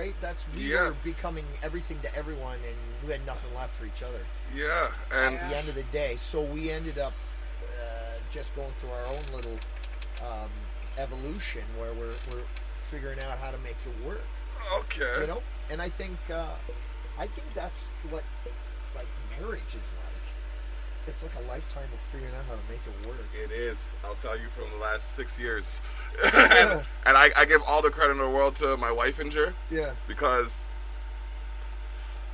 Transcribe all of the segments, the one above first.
right? We were becoming everything to everyone, and we had nothing left for each other. Yeah, and at the end of the day, so we ended up just going through our own little evolution where we're figuring out how to make it work. Okay. You know, and I think that's what like marriage is like. It's like a lifetime of figuring out how to make it work. It is. I'll tell you from the last 6 years. and I give all the credit in the world to my wife and Jer. Yeah. Because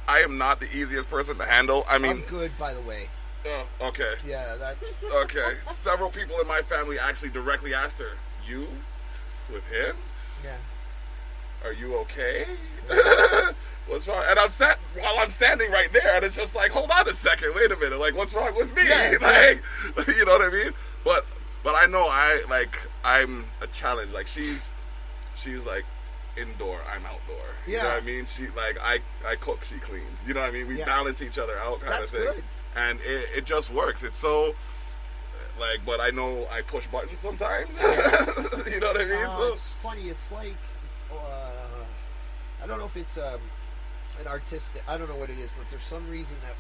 I am not the easiest person to handle. I mean, I'm good, by the way. Okay. Yeah, that's... Okay. Several people in my family actually directly asked her, "You? With him? Yeah. Are you okay?" What's wrong? And I'm standing right there, and it's just like, hold on a second, wait a minute, like, what's wrong with me? Yeah, like, you know what I mean? But I know I'm a challenge. Like, she's like indoor, I'm outdoor. You know what I mean? She like I cook, she cleans. You know what I mean? We balance each other out, kind of thing. Good. And it just works. It's so like, but I know I push buttons sometimes. You know what I mean? So it's funny. It's like I don't know if it's an artistic. I don't know what it is, but there's some reason that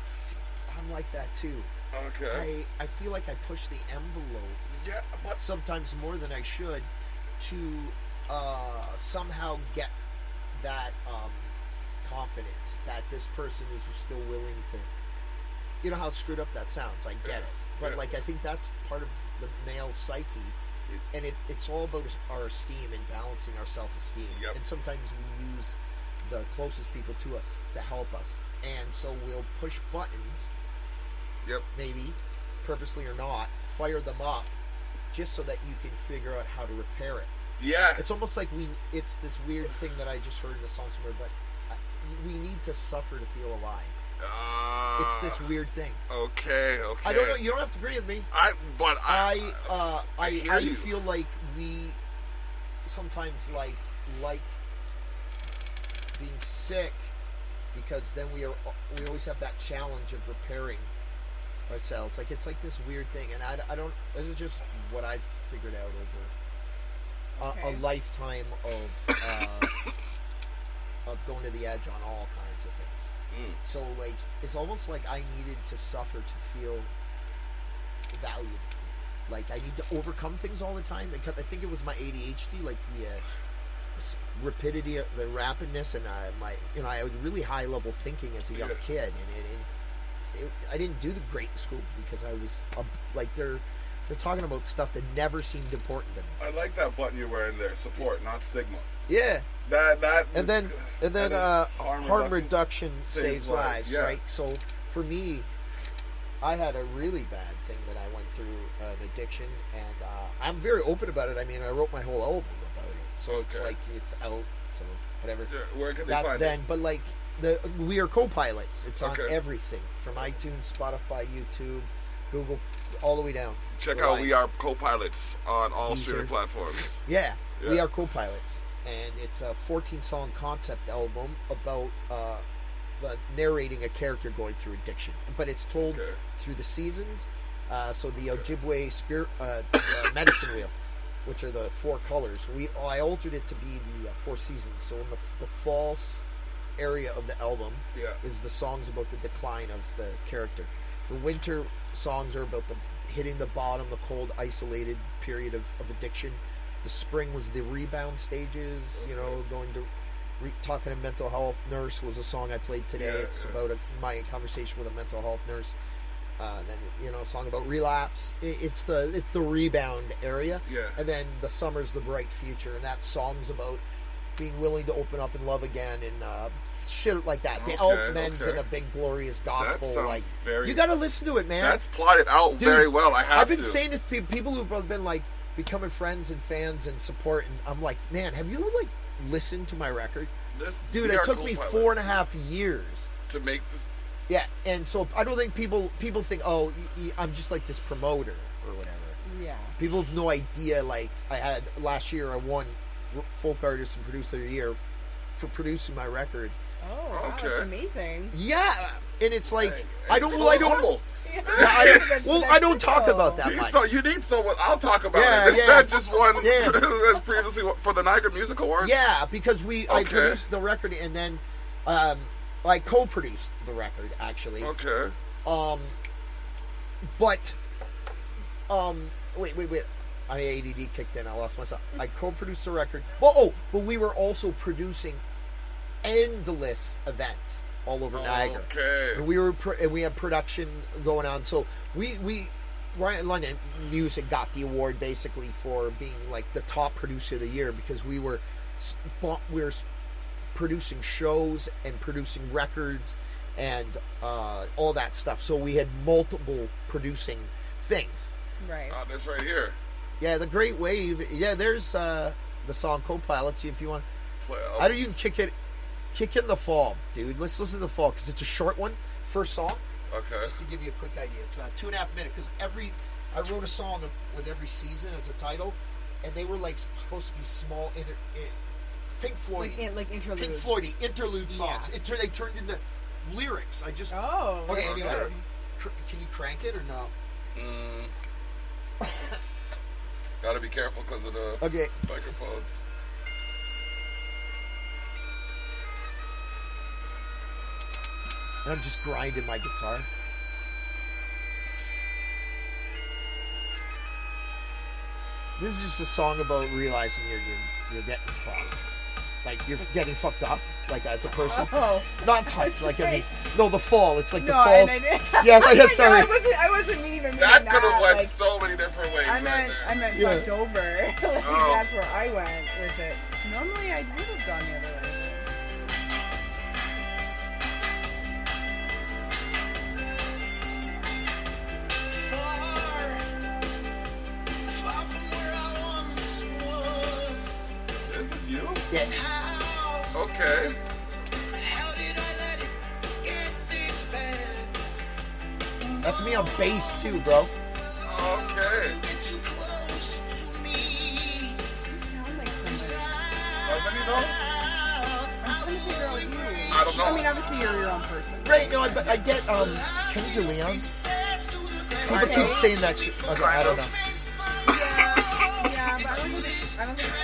I'm like that too. Okay. I feel like I push the envelope. Yeah, but sometimes more than I should to somehow get that confidence that this person is still willing to. You know how screwed up that sounds. I get it, but like I think that's part of the male psyche, and it's all about our esteem and balancing our self-esteem. Yep. And sometimes we use the closest people to us to help us, and so we'll push buttons. Yep. Maybe purposely or not, fire them up just so that you can figure out how to repair it. Yeah. It's almost like it's this weird thing that I just heard in a song somewhere, but we need to suffer to feel alive. It's this weird thing. Okay. I don't know. You don't have to agree with me. I feel like we sometimes like being sick because then we always have that challenge of repairing ourselves. Like it's like this weird thing, and I don't. This is just what I've figured out over a lifetime of going to the edge on all kinds of things. So like it's almost like I needed to suffer to feel valued. Like I need to overcome things all the time because I think it was my ADHD, like the rapidity, the rapidness, and I had really high level thinking as a young kid, and I didn't do the great in school because I was like they're talking about stuff that never seemed important to me. I like that button you're wearing there. Support, not stigma. Yeah. That and then harm reduction saves lives, right? So for me, I had a really bad thing that I went through, an addiction, and I'm very open about it. I mean, I wrote my whole album about it, so it's like it's out. So whatever. Where can they That's find then, it? but like we are co-pilots. It's on everything from iTunes, Spotify, YouTube, Google, all the way down. Check out We Are Co-Pilots on all streaming platforms. Yeah, We Are Co-Pilots. And it's a 14-song concept album about narrating a character going through addiction. But it's told through the seasons. So the Ojibwe spirit, medicine wheel, which are the 4 colors. I altered it to be the 4 seasons. So in the fall area of the album is the songs about the decline of the character. The winter songs are about the hitting the bottom, the cold, isolated period of addiction. The spring was the rebound stages, going to talking to mental health nurse was a song I played today. It's about my conversation with a mental health nurse. Then a song about relapse. It's the rebound area. And then the summer's the bright future, and that song's about being willing to open up and love again and shit like that. The album ends in a big glorious gospel. You got to listen to it, man. That's plotted out very well. I've been saying this to people who've been like becoming friends and fans and support, and I'm like, man, have you like listened to my record? Dude, it took me 4.5 years to make this. Yeah, and so I don't think people think, oh, I'm just like this promoter or whatever. Yeah. People have no idea. Like I had last year, I won Folk Artist and Producer of the Year for producing my record. Oh, wow, that's amazing. Yeah, and it's like I don't. I don't talk about that much. So you need someone. I'll talk about Yeah, it. This man just won as previously for the Niagara Music Awards. Yeah, because I produced the record and then I co-produced the record actually. Okay. But wait. My ADD kicked in. I lost myself. I co-produced the record. But we were also producing endless events all over Niagara. Okay. And we had production going on. So Ryan Lunn Music got the award basically for being like the top producer of the year because we were producing shows and producing records and all that stuff. So we had multiple producing things. Right. This right here. Yeah, the Great Wave. Yeah, there's the song Co-Pilots. If you want, I don't even kick in the fall, dude. Let's listen to the fall because it's a short one. First song. Okay. Just to give you a quick idea, it's 2.5 minutes. Because I wrote a song with every season as a title, and they were like supposed to be small. Pink Floyd, like interludes. Pink Floyd interlude songs. Yeah. They turned into lyrics. Okay. Anyway, can you crank it or no? Gotta be careful because of the microphones. And I'm just grinding my guitar. This is just a song about realizing you're getting fucked. Like you're getting fucked up, like as a person. Oh. Not fucked, like I mean, no, the fall. It's like the no, fall. Yeah, sorry. I wasn't even meaning that could have went like, so many different ways. I meant fucked over. That's where I went with it. Normally I would have gone the other way. This is you? Yeah. Okay. That's me on bass too, bro. Okay. You sound like somebody. Doesn't he though? I'm trying to figure out you. I don't know. I mean, obviously you're your own person. Right? No, I get Kings of Leon. People keep saying that shit. Okay, I don't know. Yeah, but I don't think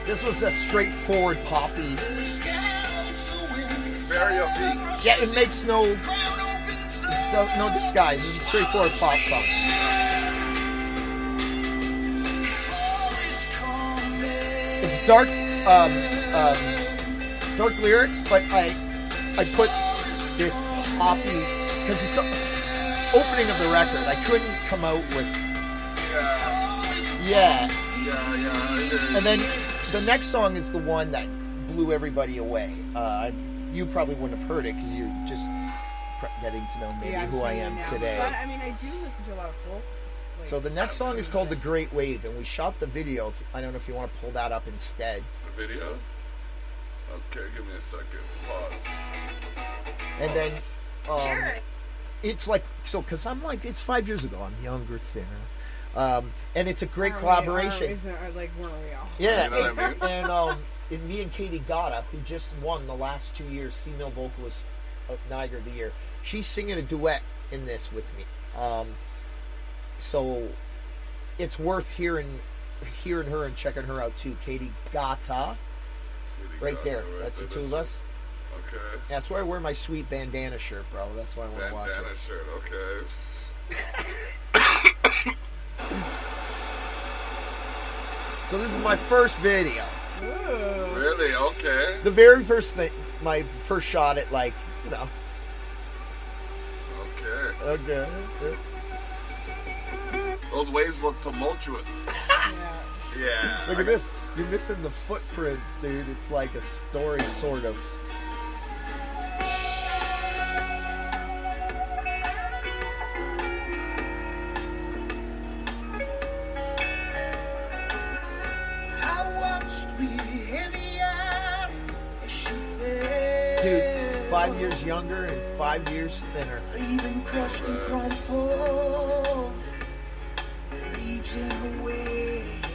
This was a straightforward poppy. Very upbeat. Yeah, it makes no disguise. It's a straightforward pop song. It's dark, dark lyrics, but I put this poppy because it's the opening of the record. I couldn't come out with Yeah. And then the next song is the one that blew everybody away. You probably wouldn't have heard it because you're just getting to know maybe who I am today. But I mean, I do listen to a lot of folk. So the next song is called The Great Wave, and we shot the video. I don't know if you want to pull that up instead. The video? Okay, give me a second. Pause. And then Sure. it's like, so because I'm like, it's 5 years ago. I'm younger, thinner. And it's a great collaboration. Weren't we all? Yeah, You know what I mean? And me and Katie Gotta, who just won the last 2 years Female Vocalist of Niagara of the Year, she's singing a duet in this with me. So it's worth hearing her and checking her out too. Katie Gotta, right there. That's the two of us. Okay. That's why I wear my sweet bandana shirt, bro. That's why I want to watch it. Bandana shirt, okay. So this is my first video. Ooh. Really? Okay. The very first thing, my first shot at like, you know. Okay. Okay. Those waves look tumultuous. Yeah. Look at this. You're missing the footprints, dude. It's like a story, sort of. I walk 5 years younger and 5 years thinner. Even crushed and crumpled, leaves in the wake.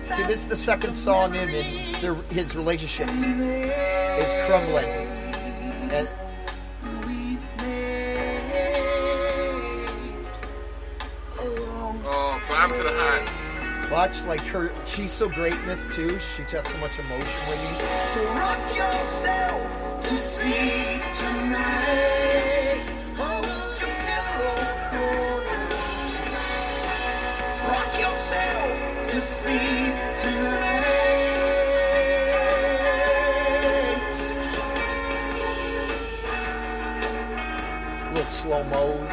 See, this is the second song in, and his relationship is crumbling. And Bottom to the hat. watch, like, her, she's so great in this too. She got so much emotion with me. So rock yourself to sleep tonight. Hold your pillow close. Rock yourself to sleep tonight. Little slow-mos.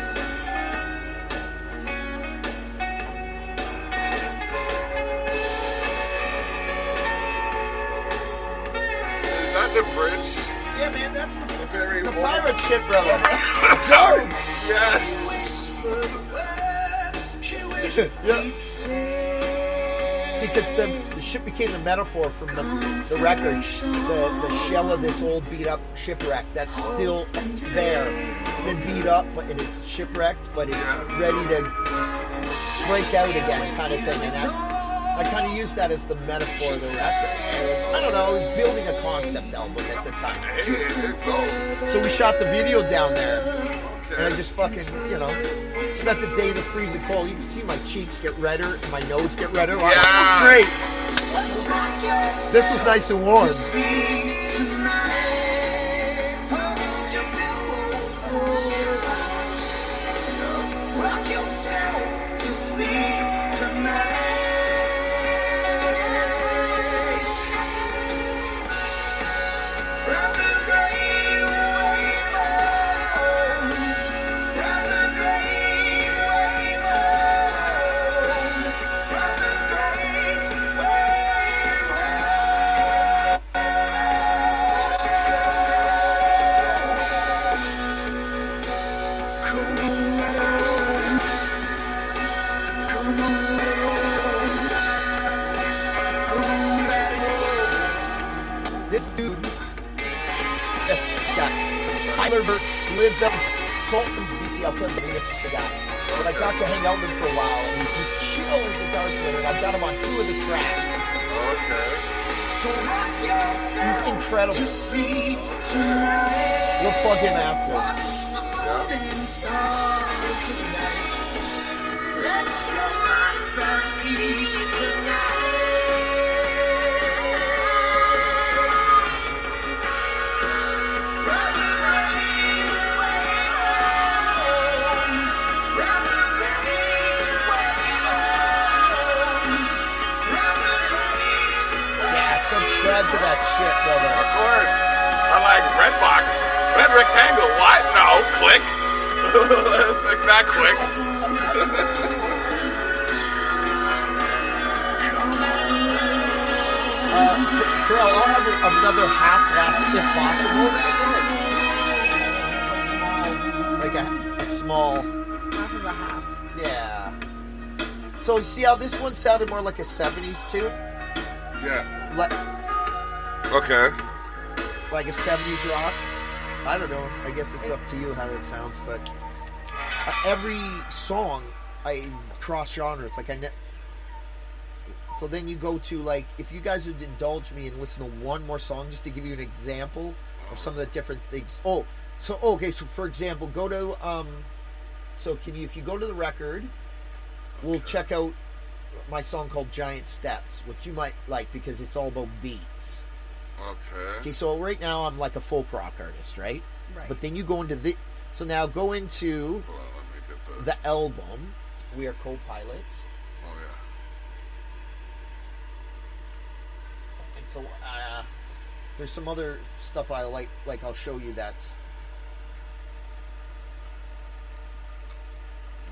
The bridge. Yeah, man, that's the Very the warm. pirate ship, brother. Darn! Yes. Yeah. See, because the ship became the metaphor from the record. The shell of this old beat-up shipwreck that's still there. It's been beat up, and it's shipwrecked, but it's ready to break out again, kind of thing. And I kind of used that as the metaphor of the record. I don't know, I was building a concept album at the time. So we shot the video down there, and I just fucking, spent the day in the freezing cold. You can see my cheeks get redder, and my nose get redder. Wow, Yeah. it's great. This was nice and warm. Rock yourself to sleep tonight. Ride the great wave on. Ride the great wave on. Ride the great wave on. Come on, let it roll. Come on, let it roll. Come on, let it roll. This dude, this guy, Tyler Burt, lives up in Saltcombs, BC. I'll tell you, it's just a guy. But I got to hang out with him for a while, and he's just chill guitar player, and I've got him on 2 of the tracks. Okay. So rock yourself He's incredible. to sleep tonight. We'll plug him after. Watch the moon and stars tonight. Let your mind find peace tonight. Ride the great wave on. Ride the great wave on. Ride the great Yeah, subscribe to that shit, brother. Of course. I like red box. Red rectangle. What? No. Click. Let's fix that quick. Terrell, I'll have another half glass if possible. A small, Half of a half. yeah. So you see how this one sounded more like a 70s too? Yeah. Like Okay. a 70s rock? I don't know. I guess it's up to you how it sounds, but every song I cross genres. So then you go to, like, if you guys would indulge me and listen to one more song just to give you an example of some of the different things. So for example, go to if you go to the record, we'll check out my song called Giant Steps, which you might like because it's all about beats. Okay, so right now I'm like a folk rock artist, right? Right. But then you go into so now go into Hold on, let me get the album. We are co-pilots. Oh, yeah. And so there's some other stuff I like I'll show you that's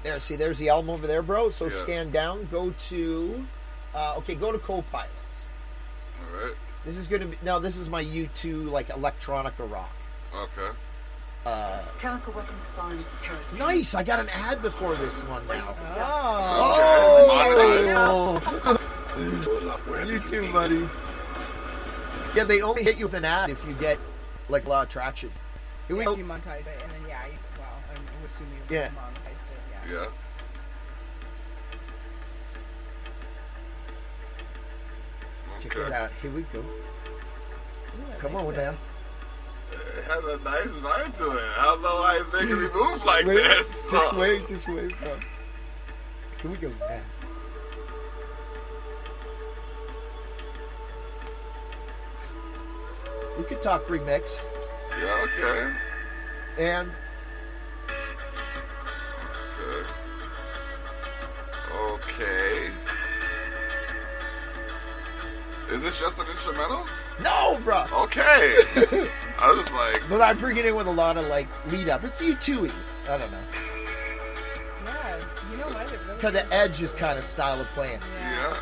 there. See, there's the album over there, bro. So scan down, go to go to co-pilots. All right. This is gonna be this is my U2 like electronica rock. Okay. Chemical weapons falling into terrorist. Nice, I got an ad before this one now. Oh. Oh, you too, buddy. Yeah, they only hit you with an ad if you get like a lot of traction. Here we If go. you monetize it, and then I'm assuming you Yeah. monetized it. Yeah. Yeah. Check Okay. it out. Here we go. Ooh, I Come like on now. this. It has a nice vibe to it. I don't know why it's making me move like Wait, this. Just wait, bro. Here we go now. We could talk remix. Yeah, okay. And Okay. Is this just an instrumental? no, bro. Okay. I was like, But I bring it in with a lot of like lead up. It's U2y. I don't know. Yeah, you know what? It really Kind of is. Edge is kind of style of playing. yeah.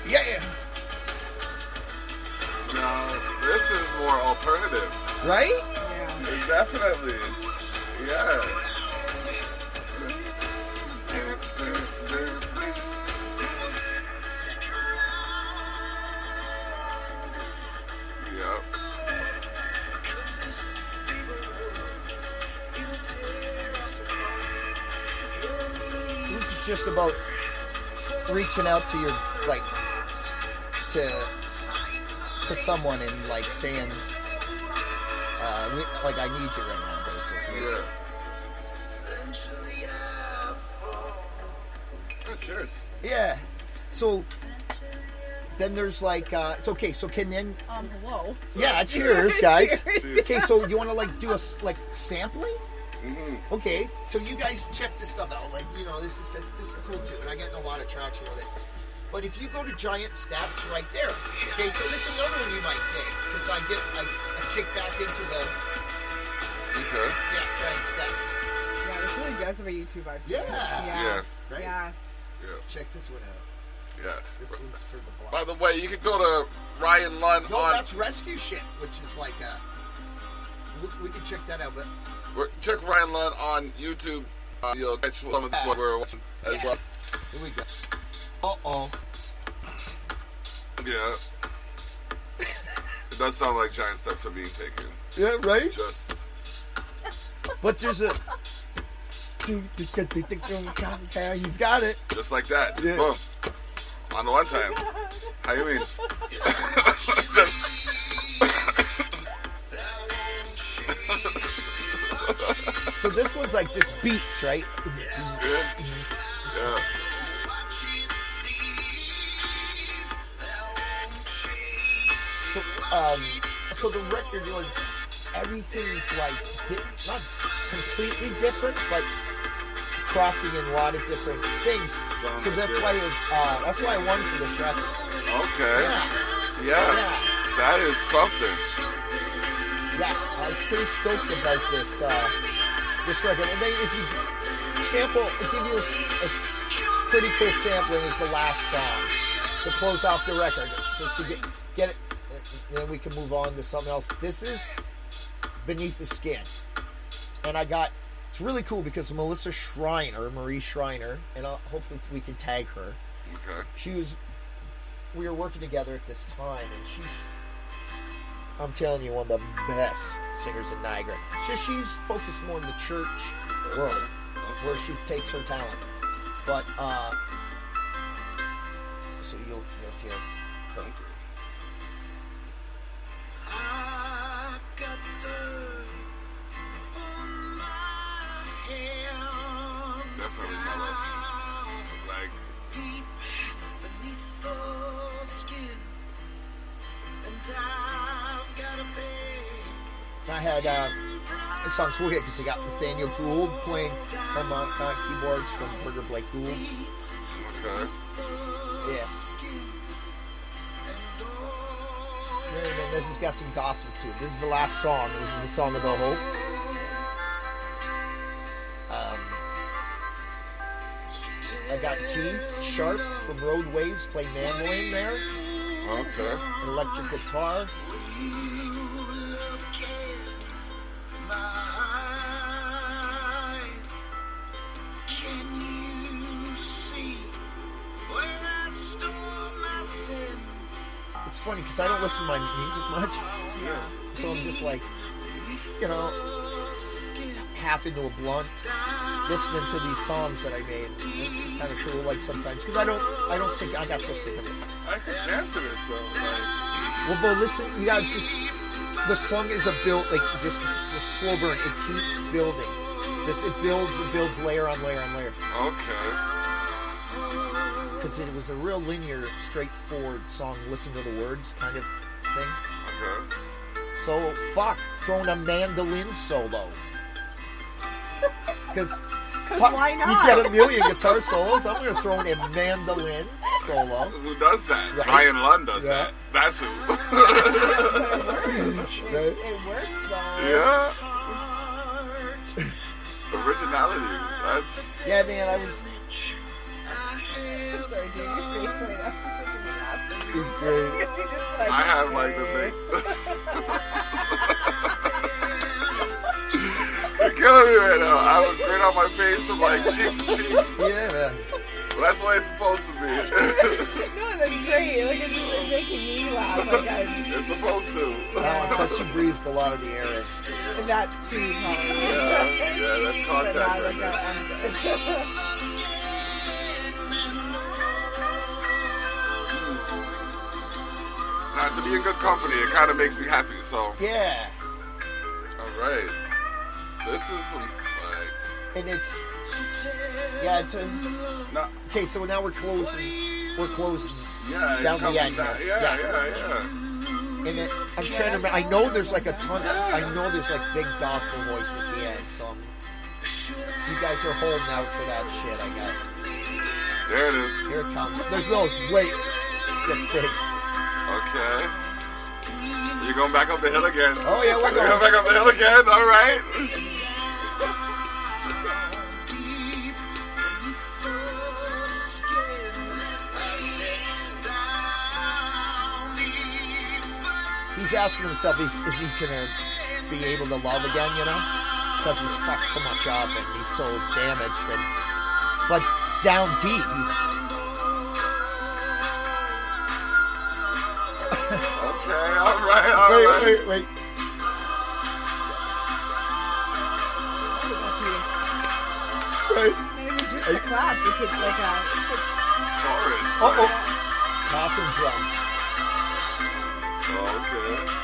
Yeah. Now, this is more alternative. Right? Yeah. Definitely. Yeah. Yep. This is just about reaching out to your like to someone and like saying like I need you right now, basically. Yeah. Oh, cheers. Yeah. So then there's like it's okay. So can then Hello. yeah, cheers, guys. Cheers. Okay, so you want to like do a like sampling? Mm-hmm. Okay, so you guys check this stuff out. Like, you know, this is cool too, and I get a lot of traction with it. But if you go to Giant Steps right there, okay, so this is another one you might dig because I get a kick back into the Okay. Giant Steps. Yeah, this really does have a YouTube vibe to it. Yeah. Yeah. Right? Yeah. Yeah. Check this one out. Yeah. This one's for the block. By the way, you can go to Ryan Lunn No, on. that's Rescue Shit, which is like we can check that out, but Check Ryan Lunn on YouTube. You'll catch some of this what we're watching as well. here we go. Uh-oh. Yeah. It does sound like giant steps are being taken. Yeah, right? Just. But there's a... He's got it. Just like that. Just Yeah. boom. On the one time. How you mean? Just. So this one's like just beats, right? Yeah. So the record was everything's like not completely different, but crossing in a lot of different things. So that's why I won for this record. Okay. Yeah. Yeah. That is something. Yeah, I was pretty stoked about this this record. And then if you sample, I'll give you a pretty cool sampling is the last song to close off the record. Just to get it, then we can move on to something else. This is Beneath the Skin. And it's really cool because Marie Schreiner, and hopefully we can tag her. Okay. We were working together at this time, and I'm telling you, one of the best singers in Niagara. So she's focused more in the church world, where she takes her talent. But, so you'll hear her. I got dirt on my hand. Definitely mellow. Like, Deep beneath the skin. And I I had this song's cool because they got Nathaniel Gould playing harmonica keyboards from Burger Blake Gould. Okay. Yeah. And then this has got some gospel too. This is the last song. This is a song about hope. I got G Sharp from Road Waves playing mandolin there. Okay. An electric guitar. It's funny because I don't listen to my music much. Yeah. So I'm just like, you know, half into a blunt, listening to these songs that I made. And it's just kind of cool, like sometimes, because I don't think I got so sick of it. I could dance to this though. Like, Well, but listen, you got just the song is a build, like just slow burn. It keeps building. Just it builds layer on layer on layer. okay. Because it was a real linear, straightforward song. Listen to the words, kind of thing. Okay. So fuck, throwing a mandolin solo. Because why not? You get a million guitar solos. I'm going to throw in a mandolin solo. Who does that? Right. Ryan Lunn does Yeah. that. That's who. It works though. Yeah. Originality. That's. Yeah, man, I was. Sorry, dude, your face right now is making me laugh. It's great. You just like. I have like the thing. You're killing me right now. I have a grin on my face from like cheek to cheek. Yeah, man. Well, that's the way it's supposed to be. No, that's great. Like it's making me laugh. Like It's supposed to. Plus, you breathed a lot of the air in. that too, probably. Yeah, that's But contact not right like there. that. I'm good. Now, to be in good company, it kind of makes me happy. So, Yeah. all right, this is some like. And it's. Yeah, it's a. No, Okay, so now we're closing. We're closing yeah, it's down the coming end. down. here. Yeah. And I'm trying to remember. I know there's like a ton. I know there's like big gospel voice at the end. So you guys are holding out for that shit, I guess. There it is. Here it comes. There's those. Wait. Gets big. Okay. You're going back up the hill again. Oh, yeah, we're You're going. back up the hill again. All right. He's asking himself if he can be able to love again, you know? Because he's fucked so much up and he's so damaged. But down deep, he's... Okay. All right. Wait. Right. Maybe just a clap. You could like a. Chorus. Uh-oh. Coffin drum. Okay.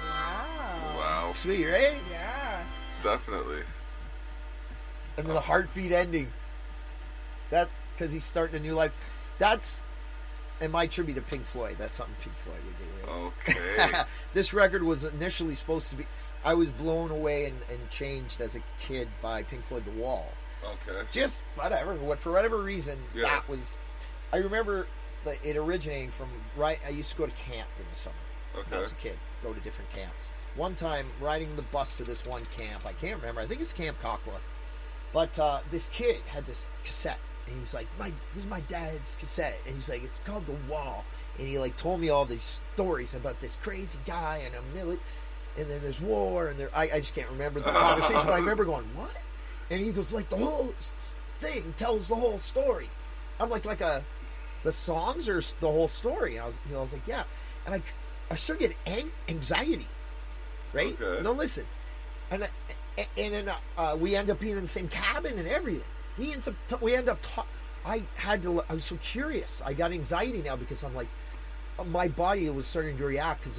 Wow. Wow. Sweet, right? Yeah. Definitely. And then the heartbeat ending. That, because he's starting a new life. That's, in my tribute to Pink Floyd, that's something Pink Floyd would do. Really. Okay. This record was initially supposed to be... I was blown away and changed as a kid by Pink Floyd The Wall. Okay. Just whatever. For whatever reason, Yeah. that was... I remember it originating from... I used to go to camp in the summer when I Okay. was a kid. Go to different camps. One time, riding the bus to this one camp, I can't remember. I think it's Camp Cockwa. But this kid had this cassette. And he was like, this is my dad's cassette. And he's like, it's called The Wall. And he like told me all these stories about this crazy guy and and then there's war, and I just can't remember the conversation, but I remember going, what? And he goes, like, the whole thing tells the whole story. I'm like the songs or the whole story? And I was like, yeah. And I started getting anxiety, right? Okay. No, listen. And then we end up being in the same cabin and everything. I was so curious. I got anxiety now because I'm like, my body was starting to react because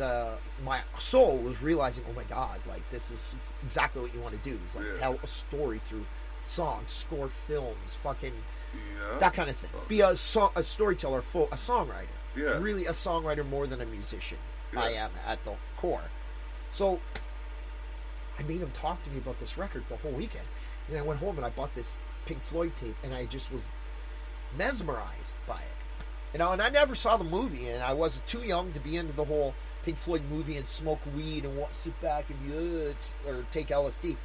my soul was realizing, oh my God, like this is exactly what you want to do. Is like tell a story through songs, score films, fucking that kind of thing. Be a storyteller, a songwriter. Yeah. Really a songwriter more than a musician. I am at the core. So I made him talk to me about this record the whole weekend. And I went home and I bought this Pink Floyd tape and I just was mesmerized by it. You know, and I never saw the movie, and I was too young to be into the whole Pink Floyd movie and smoke weed and sit back and be, or take LSD.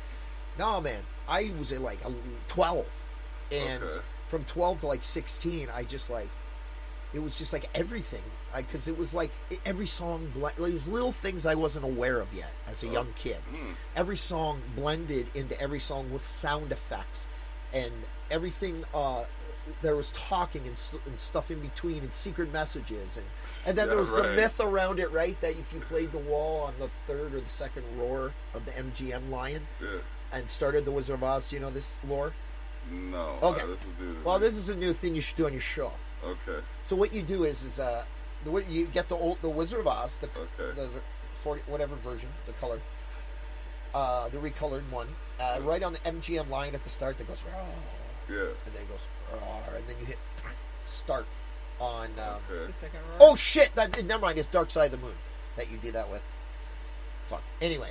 No, man, I was at like 12, and from 12 to like 16, I just like, it was just like everything, because it was like every song, it was little things I wasn't aware of yet as a young kid. Every song blended into every song with sound effects, and everything. There was talking and stuff in between and secret messages and then there was the myth around it, right, that if you played the wall on the third or the second roar of the MGM lion and started the Wizard of Oz, do you know this lore? No. Okay. This is a new thing you should do on your show. Okay. So what you do is you get the Wizard of Oz, the 40 whatever version, the color, the recolored one, right on the MGM line at the start that goes and then it goes and then you hit start on the second row. oh shit, that never mind, it's Dark Side of the Moon that you do that with. Fuck. Anyway,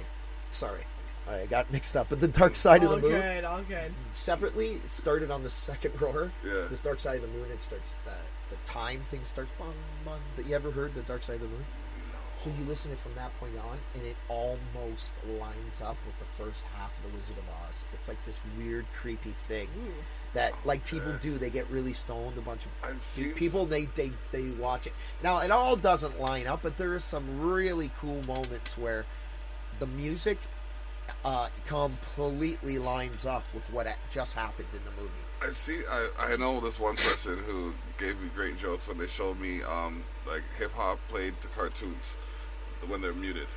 sorry, I got mixed up. But the Dark Side of the Moon, all good. Separately, it started on the second roar. This Dark Side of the Moon, it starts the time thing starts bum, bum. That you ever heard the Dark Side of the Moon? So you listen to it from that point on, and it almost lines up with the first half of the Wizard of Oz. It's like this weird, creepy thing that, like, people do. They get really stoned. A bunch of people, they watch it. Now, it all doesn't line up, but there are some really cool moments where the music completely lines up with what just happened in the movie. I know this one person who gave me great jokes when they showed me like hip hop played to cartoons when they're muted,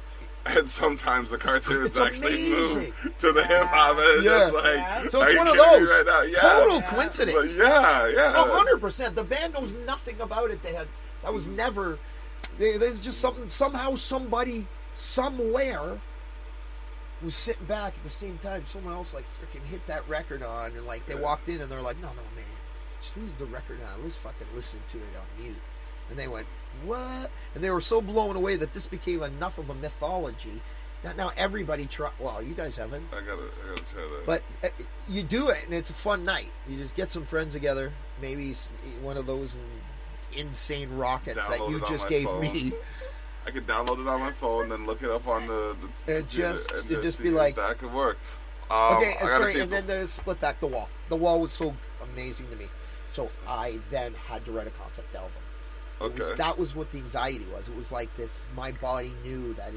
and sometimes the cartoons actually move to the hip hop. And just like, so it's one of those right now? total coincidence. But 100%. The band knows nothing about it. That was never. There's just somehow somebody somewhere was sitting back at the same time. Someone else like freaking hit that record on, and like they walked in and they're like, no man, just leave the record on. Let's fucking listen to it on mute. And they went, what? And they were so blown away that this became enough of a mythology that now everybody well, you guys haven't. I gotta try that. But you do it, and it's a fun night. You just get some friends together, maybe one of those insane rockets that you just gave me. I could download it on my phone, then look it up on the and just be like, that could work. Okay, sorry, and then the split back the wall. The wall was so amazing to me. So I then had to write a concept album. That was what the anxiety was. It was like this. My body knew that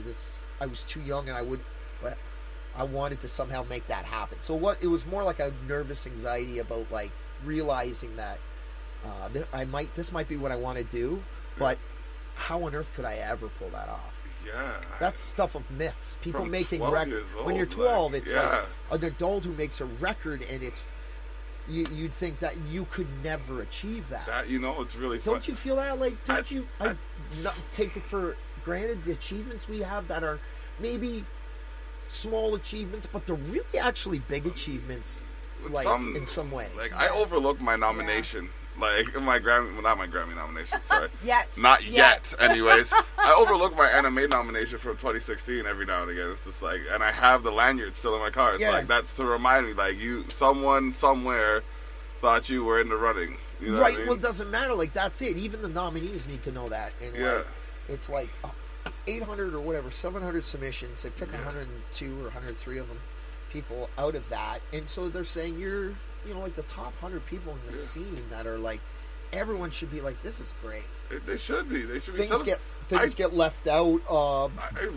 I was too young, and I wanted to somehow make that happen. So it was more like a nervous anxiety about like realizing that this might be what I want to do, but how on earth could I ever pull that off? Yeah, that's stuff of myths. People making records. When you're 12, it's like an adult who makes a record, and it's. You'd think that you could never achieve that. It's really fun. Don't you feel that? Like, I not take it for granted the achievements we have that are maybe small achievements, but they're really actually big achievements, like in some ways. Like, I overlooked my nomination. Like, not my Grammy nomination, sorry. Not yet. Anyways. I overlook my anime nomination from 2016 every now and again. It's just like, and I have the lanyard still in my car. It's like, that's to remind me, like, someone somewhere thought you were in the running. You know what I mean? Well, it doesn't matter. Like, that's it. Even the nominees need to know that. And like, it's like 800 or whatever, 700 submissions. They pick 102 or 103 of them, people out of that. And so they're saying you're, like the top 100 people in the scene that are like, everyone should be like, this is great. They should be. They should be. Things get left out.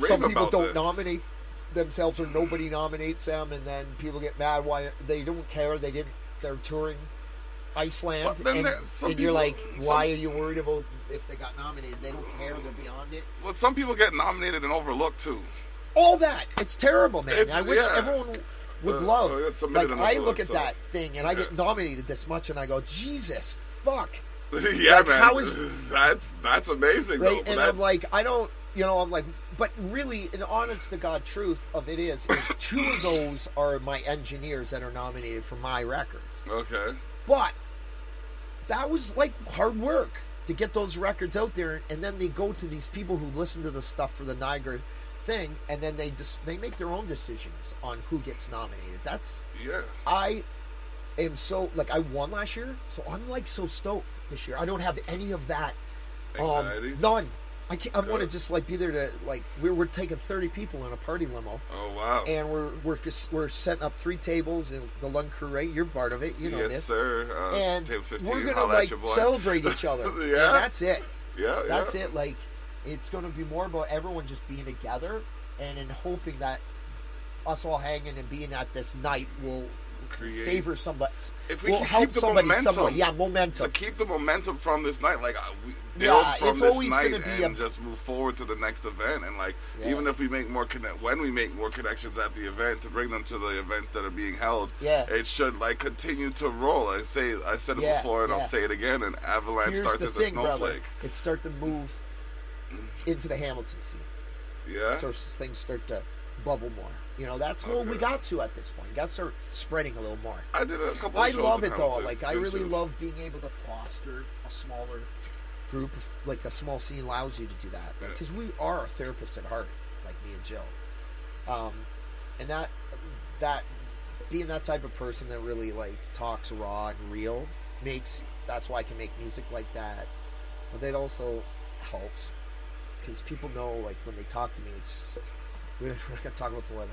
Some people don't this. Nominate themselves, or nobody nominates them, and then people get mad why they don't care. They're touring Iceland, and you're like, why are you worried about if they got nominated? They don't care. They're beyond it. Well, some people get nominated and overlooked too. All that, it's terrible, man. I wish everyone would love. Like, I look at that thing and I get nominated this much, and I go, Jesus, fuck. Yeah, like, man. How is that's amazing, right? though. And I'm like, I don't, I'm like, but really, an honest to God truth of it is 2 of those are my engineers that are nominated for my records. Okay. But that was like hard work to get those records out there, and then they go to these people who listen to the stuff for the Niagara thing, and then they make their own decisions on who gets nominated. I am so, like, I won last year, so I'm like so stoked this year. I don't have any of that anxiety. None. I want to just like be there to like we're taking 30 people in a party limo. Oh wow! And we're setting up 3 tables in the Lunn Crew. Right? You're part of it. You know yes, this. Yes, sir. And table 15, we're gonna like celebrate each other. Yeah, and that's it. Yeah, that's it. Like it's gonna be more about everyone just being together, and in hoping that us all hanging and being at this night will favor somebody. If we will can help keep the somebody momentum, somewhere. Yeah, momentum. To keep the momentum from this night, like build from this night and just move forward to the next event. And like even if we make when we make more connections at the event, to bring them to the events that are being held, it should like continue to roll. I said it before, and I'll say it again. And Avalanche starts as a snowflake. Brother. It starts to move into the Hamilton scene. Yeah, so things start to bubble more. That's where we got to at this point. Got to start spreading a little more. I did a couple of shows. I love it, though. Like, I really love being able to foster a smaller group. Like, a small scene allows you to do that. Because we are a therapist at heart, like me and Jill. And that being that type of person that really, like, talks raw and real that's why I can make music like that. But it also helps. Because people know, like, when they talk to me, we're not going to talk about the weather.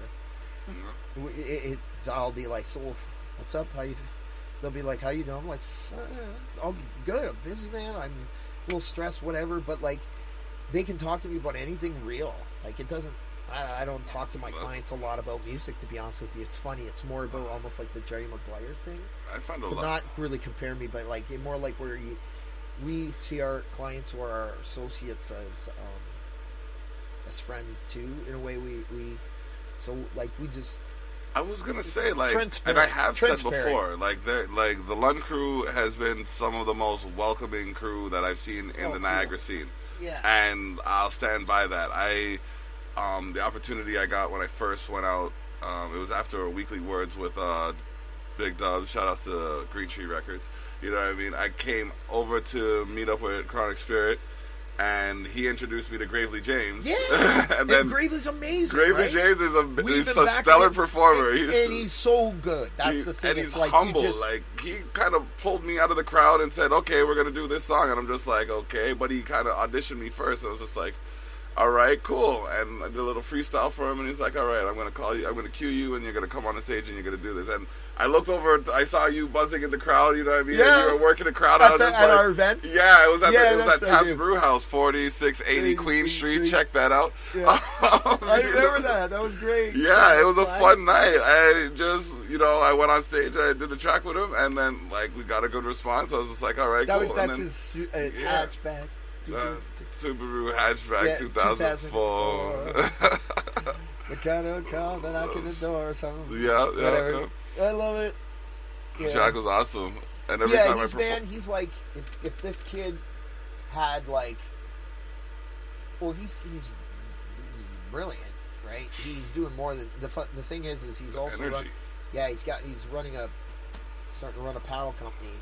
I'll be like, so what's up? They'll be like, how you doing? I'm like, oh, good. I'm busy, man. I'm a little stressed, whatever. But like, they can talk to me about anything real. Like, it doesn't. I don't talk to my clients a lot about music, to be honest with you. It's funny. It's more about almost like the Jerry Maguire thing. I find to not really compare me, but like more like where we see our clients or our associates as friends too, in a way. We just. I was gonna say, like, and I have said before, like the Lunn Crew has been some of the most welcoming crew that I've seen in the Niagara scene. Yeah. And I'll stand by that. The opportunity I got when I first went out, it was after Weekly Words with Big Dub. Shout out to Green Tree Records. You know what I mean? I came over to meet up with Chronic Spirit. And he introduced me to Gravely James. Yeah, and then Gravely's amazing. Gravely James is a stellar performer. He's so good. That's the thing. And he's like, humble. He kind of pulled me out of the crowd and said, "Okay, we're gonna do this song." And I'm just like, "Okay," but he kind of auditioned me first. And I was just like, "All right, cool." And I did a little freestyle for him, and he's like, "All right, I'm gonna call you. I'm gonna cue you, and you're gonna come on the stage, and you're gonna do this." And I looked over. I saw you buzzing in the crowd. You know what I mean? Yeah. And you were working the crowd out. At our events? Yeah, it was at Taps Brew House, 4680 Queen Street. Check that out. Yeah. I remember that. That was great. Yeah, it was a fun night. I just, I went on stage. I did the track with him, and then, like, we got a good response. I was just like, all right, cool. That's his hatchback. Subaru hatchback, 2004. The kind of car that I can adore or something. Yeah. I love it. Yeah. Jack was awesome. And every time he's like, if this kid had like, well, he's brilliant, right? He's doing more than the thing is he's also he's starting to run a paddle company.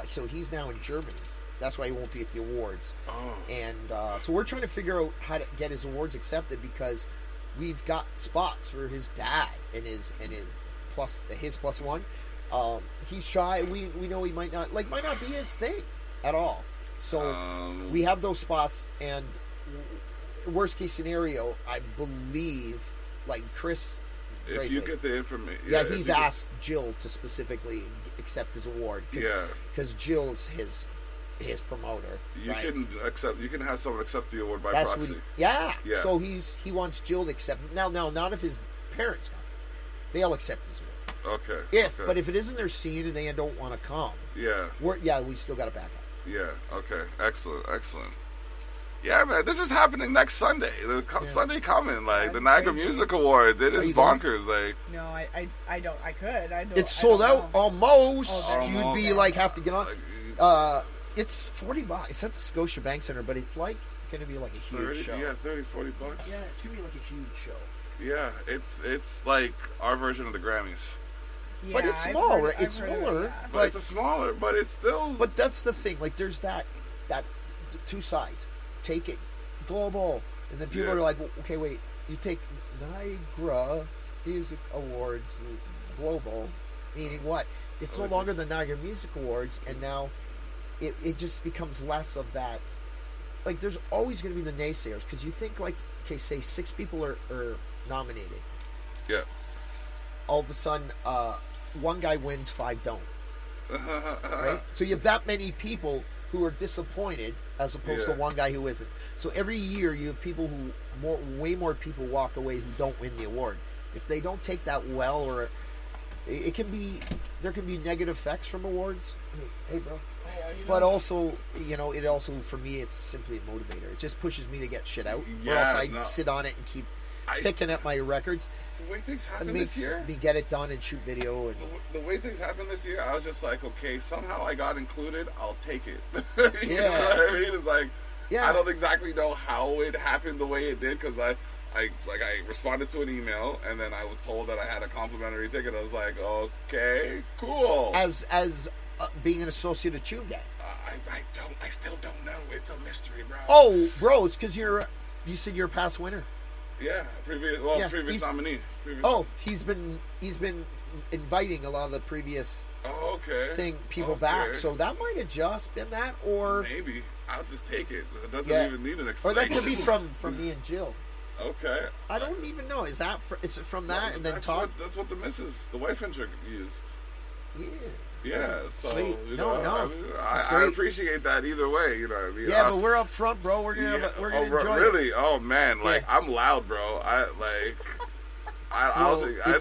So he's now in Germany. That's why he won't be at the awards. Oh. And so we're trying to figure out how to get his awards accepted, because we've got spots for his dad and his plus one. He's shy. We know he might not be his thing at all. So we have those spots, and worst case scenario, I believe, like Chris. If you get the information, he's asked Jill to specifically accept his award. Because Jill's his promoter. You can have someone accept the award by proxy. Yeah. So he wants Jill to accept it. Now, not if his parents come. They'll accept his award. Okay. But if it isn't their scene and they don't want to come, we still got to back up. Yeah. Okay. Excellent. Yeah, man, this is happening next Sunday. Sunday coming, like the Niagara Music Awards. It is bonkers. Like, no, I don't. I could. I don't. It's sold out almost. You'd be like have to get on. It's $40. It's at the Scotiabank Center, but it's like going to be like a huge show. Yeah, $30-$40. Yeah, it's going to be like a huge show. Yeah, it's like our version of the Grammys. Yeah, but it's small, right? It's I've heard smaller, of that. But it's a smaller, but it's still. But that's the thing. Like, there's that two sides. Take it global, and then people are like, well, okay, wait. You take Niagara Music Awards global, meaning what? It's no longer the Niagara Music Awards, and now it just becomes less of that. Like, there's always going to be the naysayers, because you think, like, okay, say 6 people are nominated. Yeah. All of a sudden, 1 guy wins, 5 don't. Right? So you have that many people who are disappointed as opposed to 1 guy who isn't. So every year you have people who way more people walk away who don't win the award. If they don't take that well, or there can be negative effects from awards. Hey bro. But also, it also, for me, it's simply a motivator. It just pushes me to get shit out. Or else I'd sit on it and keep picking at my records. The way things happen this year, me get it done and shoot video. And the way things happened this year, I was just like, okay, somehow I got included. I'll take it. You know what I mean? It's like, I don't exactly know how it happened the way it did, because I responded to an email, and then I was told that I had a complimentary ticket. I was like, okay, cool. As being an associate of Tune Gang. I still don't know. It's a mystery, bro. Oh, bro, it's because you said you're a past winner. Yeah, previous nominee. He's been inviting a lot of the previous people back. So that might have just been that, or maybe I'll just take it. It doesn't even need an explanation. Or that could be from me and Jill. Okay. I don't even know. Is it from that and then that's what the wife intro used. Yeah. Yeah, so Sweet. I appreciate that either way. You know what I mean? Yeah, but we're up front, bro. We're gonna enjoy it. Really? Oh man, I'm loud, bro. I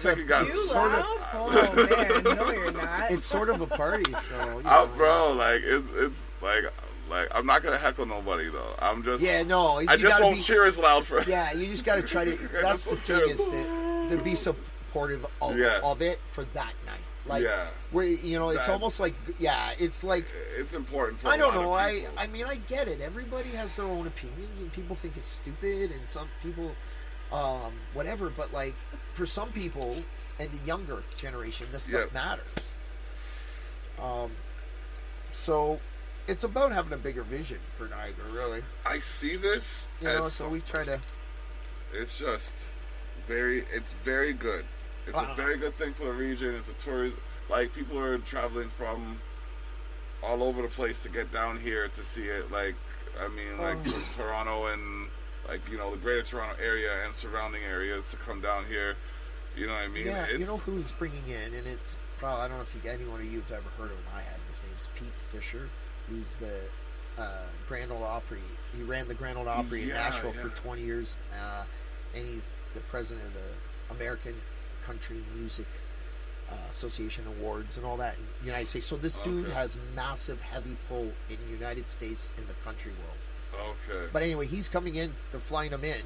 think you got sort of. Oh man, no, you're not. It's sort of a party, so. Bro, it's like I'm not gonna heckle nobody though. I'm just. Yeah, no. I just won't cheer as loud for. Yeah, you just gotta try to. That's the thing, is to be supportive of it for that night. Like, where it's almost like, it's like, it's important for. I don't know. I mean, I get it. Everybody has their own opinions, and people think it's stupid, and some people, whatever. But like, for some people and the younger generation, this stuff matters. So it's about having a bigger vision for Niagara, really. I see this, so we try to. It's just it's very good. It's a very good thing for the region. It's a tourism. Like, people are traveling from all over the place to get down here to see it. Like, I mean, from Toronto and, like, the greater Toronto area and surrounding areas to come down here. You know what I mean? Yeah, you know who he's bringing in, and it's probably, I don't know if anyone of you have ever heard of him. I had. His name's Pete Fisher. He's the Grand Ole Opry. He ran the Grand Ole Opry in Nashville for 20 years, and he's the president of the American Country Music Association Awards and all that in the United States. So this dude has massive, heavy pull in the United States and the country world. Okay. But anyway, he's coming in. They're flying him in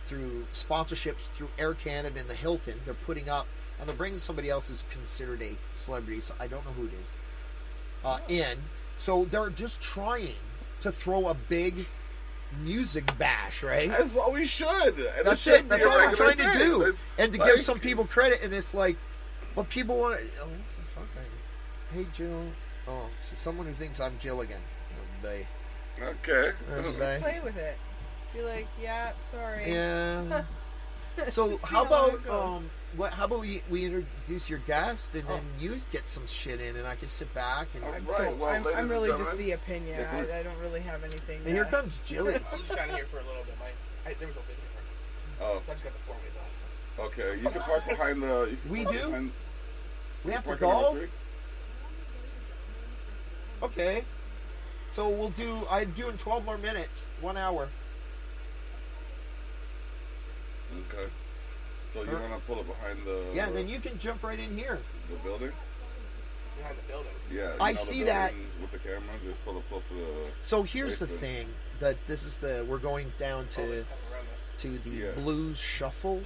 through sponsorships, through Air Canada and the Hilton. They're putting up, and they're bringing somebody else who's considered a celebrity, so I don't know who it is, in. So they're just trying to throw a big music bash, right? That's what we should. That's it. That's what I'm trying to do. And to give some people credit, and it's like, what people want to. Oh, what's the fuck? Hey, Jill. Oh, so someone who thinks I'm Jill again. Okay. Just play with it. Be like, yeah, sorry. Yeah. So how about how about we introduce your guest, and then you get some shit in, and I can sit back and. I'm really just the opinion. I don't really have anything. And here comes Jilly. I'm just kind of here for a little bit. There we go, visitor parking. So I just got the 4 ways off. Okay, you can park behind the. We do. We have to go. Okay. So we'll do. I'm doing 12 more minutes. 1 hour. Okay. So you want to pull it behind the... Yeah, then you can jump right in here. The building? Behind the building. Yeah. I see that. With the camera, just pull it close to the... So here's the thing. That this is we're going down to the Blues Shuffle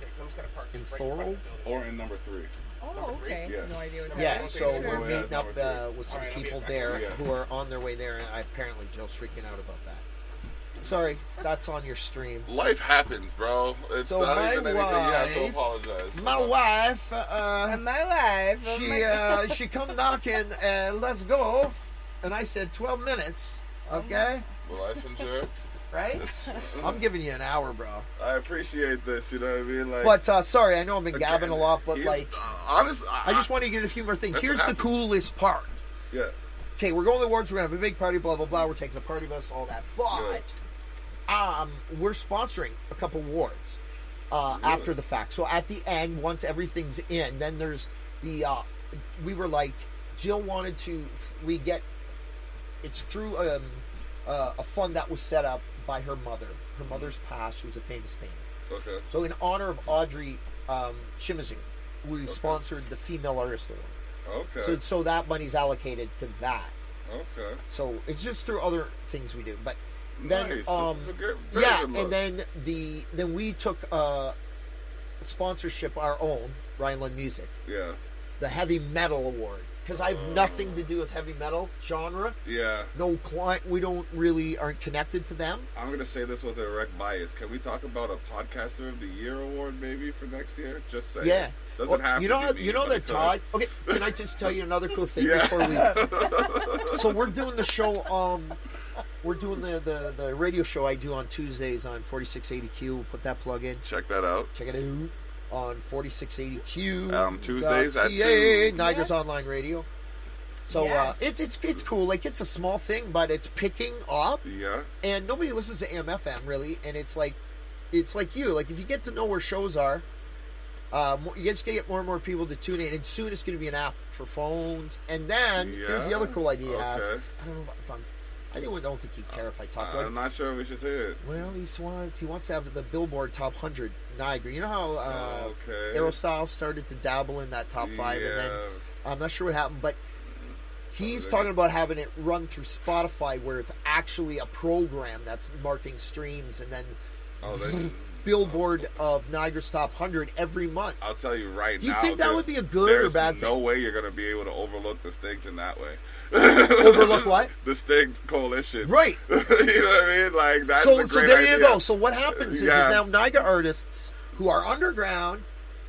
in Thorold. Or in number 3. Oh, okay. Yeah. No idea what that Yeah, is. so Sure. we're Yeah, meeting up number 2. with some Alright, I'll people be there back. who are on their way there, and apparently Jill's freaking out about that. Sorry, that's on your stream. Life happens, bro. It's So not my even anything you have to wife- apologize. My wife, My wife. Oh she my she come knocking, let's go, and I said 12 minutes, okay, Life insurance. right? I'm giving you an hour, bro. I appreciate this, you know what I mean? Like, But sorry, I know I've been gabbing a lot, but he's- like, honest, I just want to get a few more things. That's Here's what the happens. coolest part. Yeah. Okay, we're going to the awards. We're gonna have a big party. Blah blah blah. We're taking a party bus, all that. But we're sponsoring a couple awards after the fact. So at the end, once everything's in, then there's the. We were like, Jill wanted to. We get. It's through a fund that was set up by her mother. Her mother's passed. She was a famous painter. Okay. So in honor of Audrey Shimizu, we sponsored the Female Artist Award. Okay. So that money's allocated to that. Okay. So it's just through other things we do. But then, Nice. That's a very yeah, good look. and then we took sponsorship our own, Rhineland Music, Yeah. the Heavy Metal Award, because I have nothing to do with heavy metal genre. Yeah. No client, we aren't connected to them. I'm gonna say this with a direct bias. Can we talk about a Podcaster of the Year award maybe for next year? Just saying. Yeah. Doesn't Well, have you to know, be me, you know but that it could. Todd. Okay, can I just tell you another cool thing Yeah. before we? So we're doing the show. We're doing the radio show I do on Tuesdays on 4680Q. We'll put that plug in. Check that out. Check it out on 4680Q. Tuesdays at .ca, 2. Niagara's online radio. So Yes. it's cool. Like, it's a small thing, but it's picking up, Yeah. and nobody listens to AM/FM really. And it's like you. Like, if you get to know where shows are, you just get more and more people to tune in. And soon it's going to be an app for phones. And then here's the other cool idea he has. Okay. I don't know if I don't think he'd care if I talk about I'm it. not sure we should say it. Well, he wants to have the Billboard Top 100 Niagara. You know how Okay. Aerostyle started to dabble in that top 5, and then I'm not sure what happened, but he's talking about having it run through Spotify, where it's actually a program that's marking streams, and then Billboard of Niagara's Top 100 every month. I'll tell you right now. Do you think that would be a good or bad There's no thing? way you're going to be able to overlook Distinct in that way. Overlook what? Distinct Coalition. Right. You know what I mean? Like, that's So a great there idea. you go. So what happens is Yeah. now Niagara artists who are underground,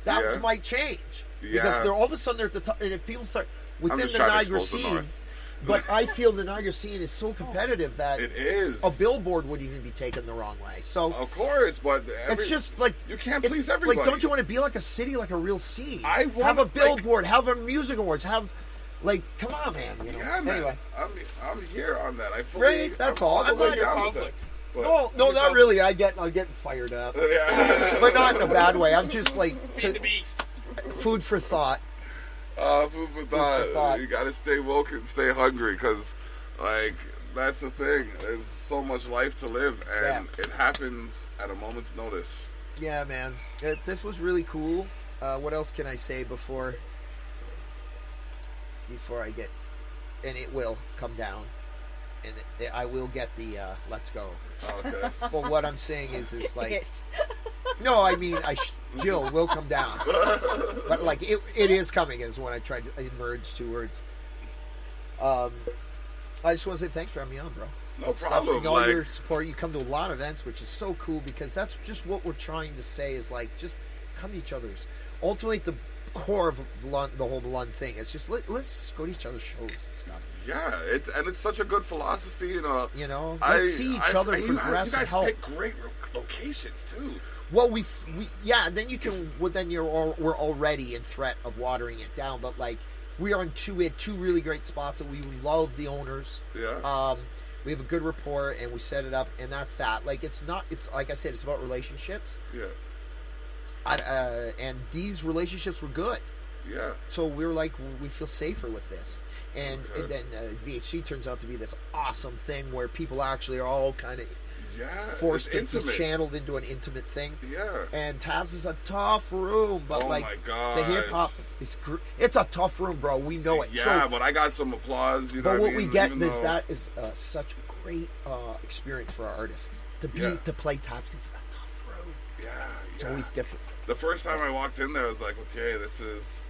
that Yeah. might change. Yeah. Because they're all of a sudden they're at the top, and if people start within just the trying to Niagara expose the scene, North. but I feel the Niagara scene is so competitive that It is. a billboard would even be taken the wrong way. So Of course, but it's just like you can't please everybody. Like, don't you want to be like a city, like a real scene? I want, have a like- billboard, have a music awards, have like, come on, man. You know. Yeah, man. Anyway, I'm here on that. I fully. Right, that's all. the I'm way not down with conflict. it. But- no, not really. I'm getting fired up, Yeah. but not in a bad way. I'm just like Feed the beast. food for thought. Food for thought. thought. You gotta stay woke and stay hungry, because, like, that's the thing. There's so much life to live, and it happens at a moment's notice. Yeah, man. This was really cool. What else can I say before I get? And it will come down, and I will get the let's go. Okay. But what I'm saying is like, no, I mean, Jill will come down, but like it is coming. Is when I tried to merge two words. I just want to say thanks for having me on, bro. No problem. And all Like, your support. You come to a lot of events, which is so cool, because that's just what we're trying to say is like, just come to each other's. Ultimately, the core of Lunn, the whole Lunn thing, it's just let's just go to each other's shows and stuff. yeah, it's such a good philosophy, you know. You know, let's see each other progress you and guys help. pick great locations too. Well, we yeah, and then you can. Well, then we're already in threat of watering it down. But like, we had two really great spots that we love the owners. Yeah. We have a good rapport, and we set it up, and that's that. Like, it's like I said, it's about relationships. Yeah. And these relationships were good. Yeah. So we were like, we feel safer with this. And then VHC turns out to be this awesome thing where people actually are all kind of forced to be channeled into an intimate thing. Yeah. And Tabs is a tough room, but Oh like my gosh. the hip hop is it's a tough room, bro. We know it. Yeah, So, but I got some applause. You know but what what I we mean? get Even is though- that is such a great experience for our artists to play Tabs, because it's a tough room. Yeah. It's always different. The first time I walked in there, I was like, okay, this is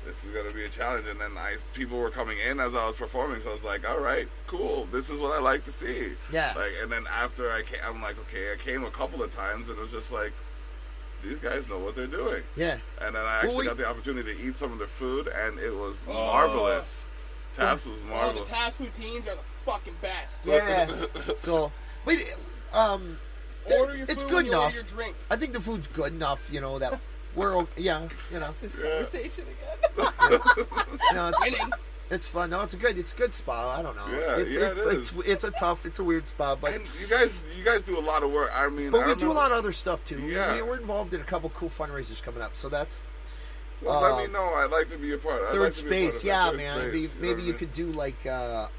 this is gonna be a challenge. And then people were coming in as I was performing, so I was like, all right, cool, this is what I like to see. Yeah. Like, and then after I came, I'm like, okay, I came a couple of times, and it was just like, these guys know what they're doing. Yeah. And then I actually got the opportunity to eat some of their food, and it was marvelous. Taps was marvelous. The Taps poutines are the fucking best. Yeah. So, but order your it's food good and enough. order your drink. I think the food's good enough, that we're This conversation again. It's fun. No, it's a good spa. I don't know. Yeah, it's a weird spa, but and you guys do a lot of work. I mean, but we do a lot of other stuff too. Yeah. We're involved in a couple cool fundraisers coming up, so that's. Well, let me know. I'd like to be a part. Third Space, man. Maybe you could do like a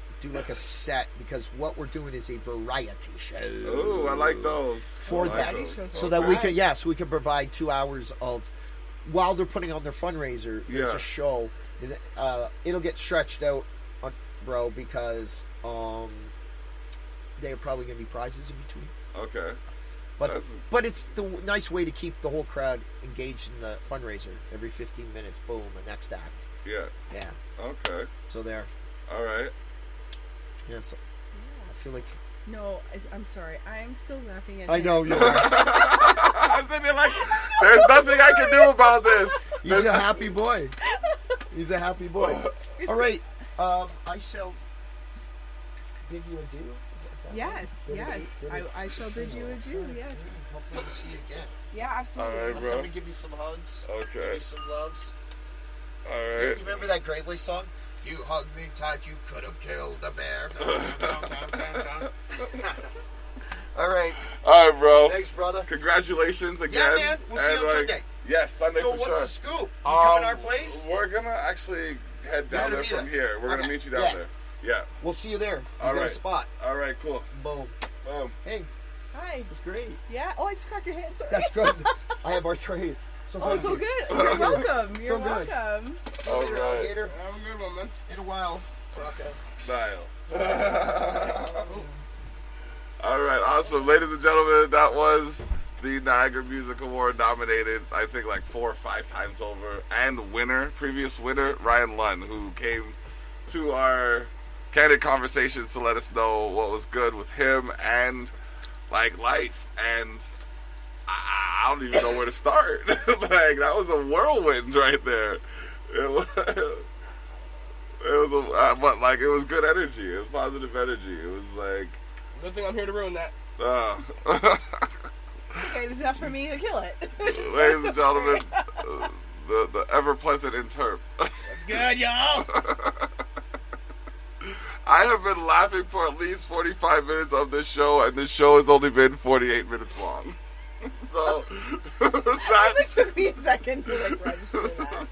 set, because what we're doing is a variety show. Ooh, I like those. For that, so that we can provide 2 hours of, while they're putting on their fundraiser, there's a show. It'll get stretched out, bro, because there are probably going to be prizes in between. Okay. But it's the nice way to keep the whole crowd engaged in the fundraiser. Every 15 minutes, boom, a next act. Yeah. Yeah. Okay. So there. All right. Yeah, so I feel like... No, I'm sorry. I'm still laughing at I him. know you are. I said you're like, there's nothing I can do about this. He's a happy boy. He's a happy boy. All right. I shall bid you adieu. Yes. I shall bid you adieu, yes. Hopefully we'll see you again. Yeah, absolutely. All right, bro. I'm going to give you some hugs. Okay. Give you some loves. All right. You remember that Gravely song? If you hugged me tight, you could have killed a bear. All right. All right, bro. Thanks, brother. Congratulations again. Yeah, man. We'll see you on Sunday. Yes, Sunday so for what's sure. the scoop? You coming our place? We're going to actually head down there from here. We're going to meet you down there. Yeah. We'll see you there. You All got right. a spot. All right, cool. Boom. Boom. Hey. Hi. That's great. Yeah? Oh, I just cracked your hand. Sorry. That's good. I have arthritis. So so good. You're welcome. You're So good. welcome. All right. Later. Have a good one, man. In a while. Rocco. Dial. All right, awesome. Ladies and gentlemen, that was the Niagara Music Award nominated, I think, like 4 or 5 times over, and previous winner, Ryan Lunn, who came to our candid conversations to let us know what was good with him and, like, life. And I don't even know where to start. Like, that was a whirlwind right there. It was but like, it was good energy. It was positive energy. It was like, Good thing I'm here to ruin that. Okay, there's enough for me to kill it. Ladies and gentlemen, the ever pleasant interp. That's good, y'all. I have been laughing for at least 45 minutes of this show, and this show has only been 48 minutes long. So It took me a second to like register that.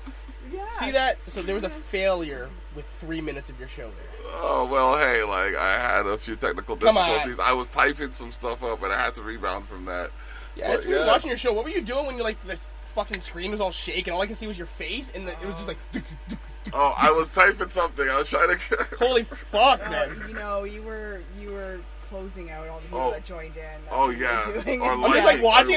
Yeah. See that? So there was a failure with 3 minutes of your show there. Oh, well, hey, like, I had a few technical difficulties. I was typing some stuff up, and I had to rebound from that. Yeah, it's weird watching your show. What were you doing when you, like, the fucking screen was all shaking? All I could see was your face, and it was just like... Oh, I was typing something. I was trying to... Holy fuck, man. You know, you were closing out all the people that joined in. That's Oh, what you yeah. were doing. Or I'm just, like, watching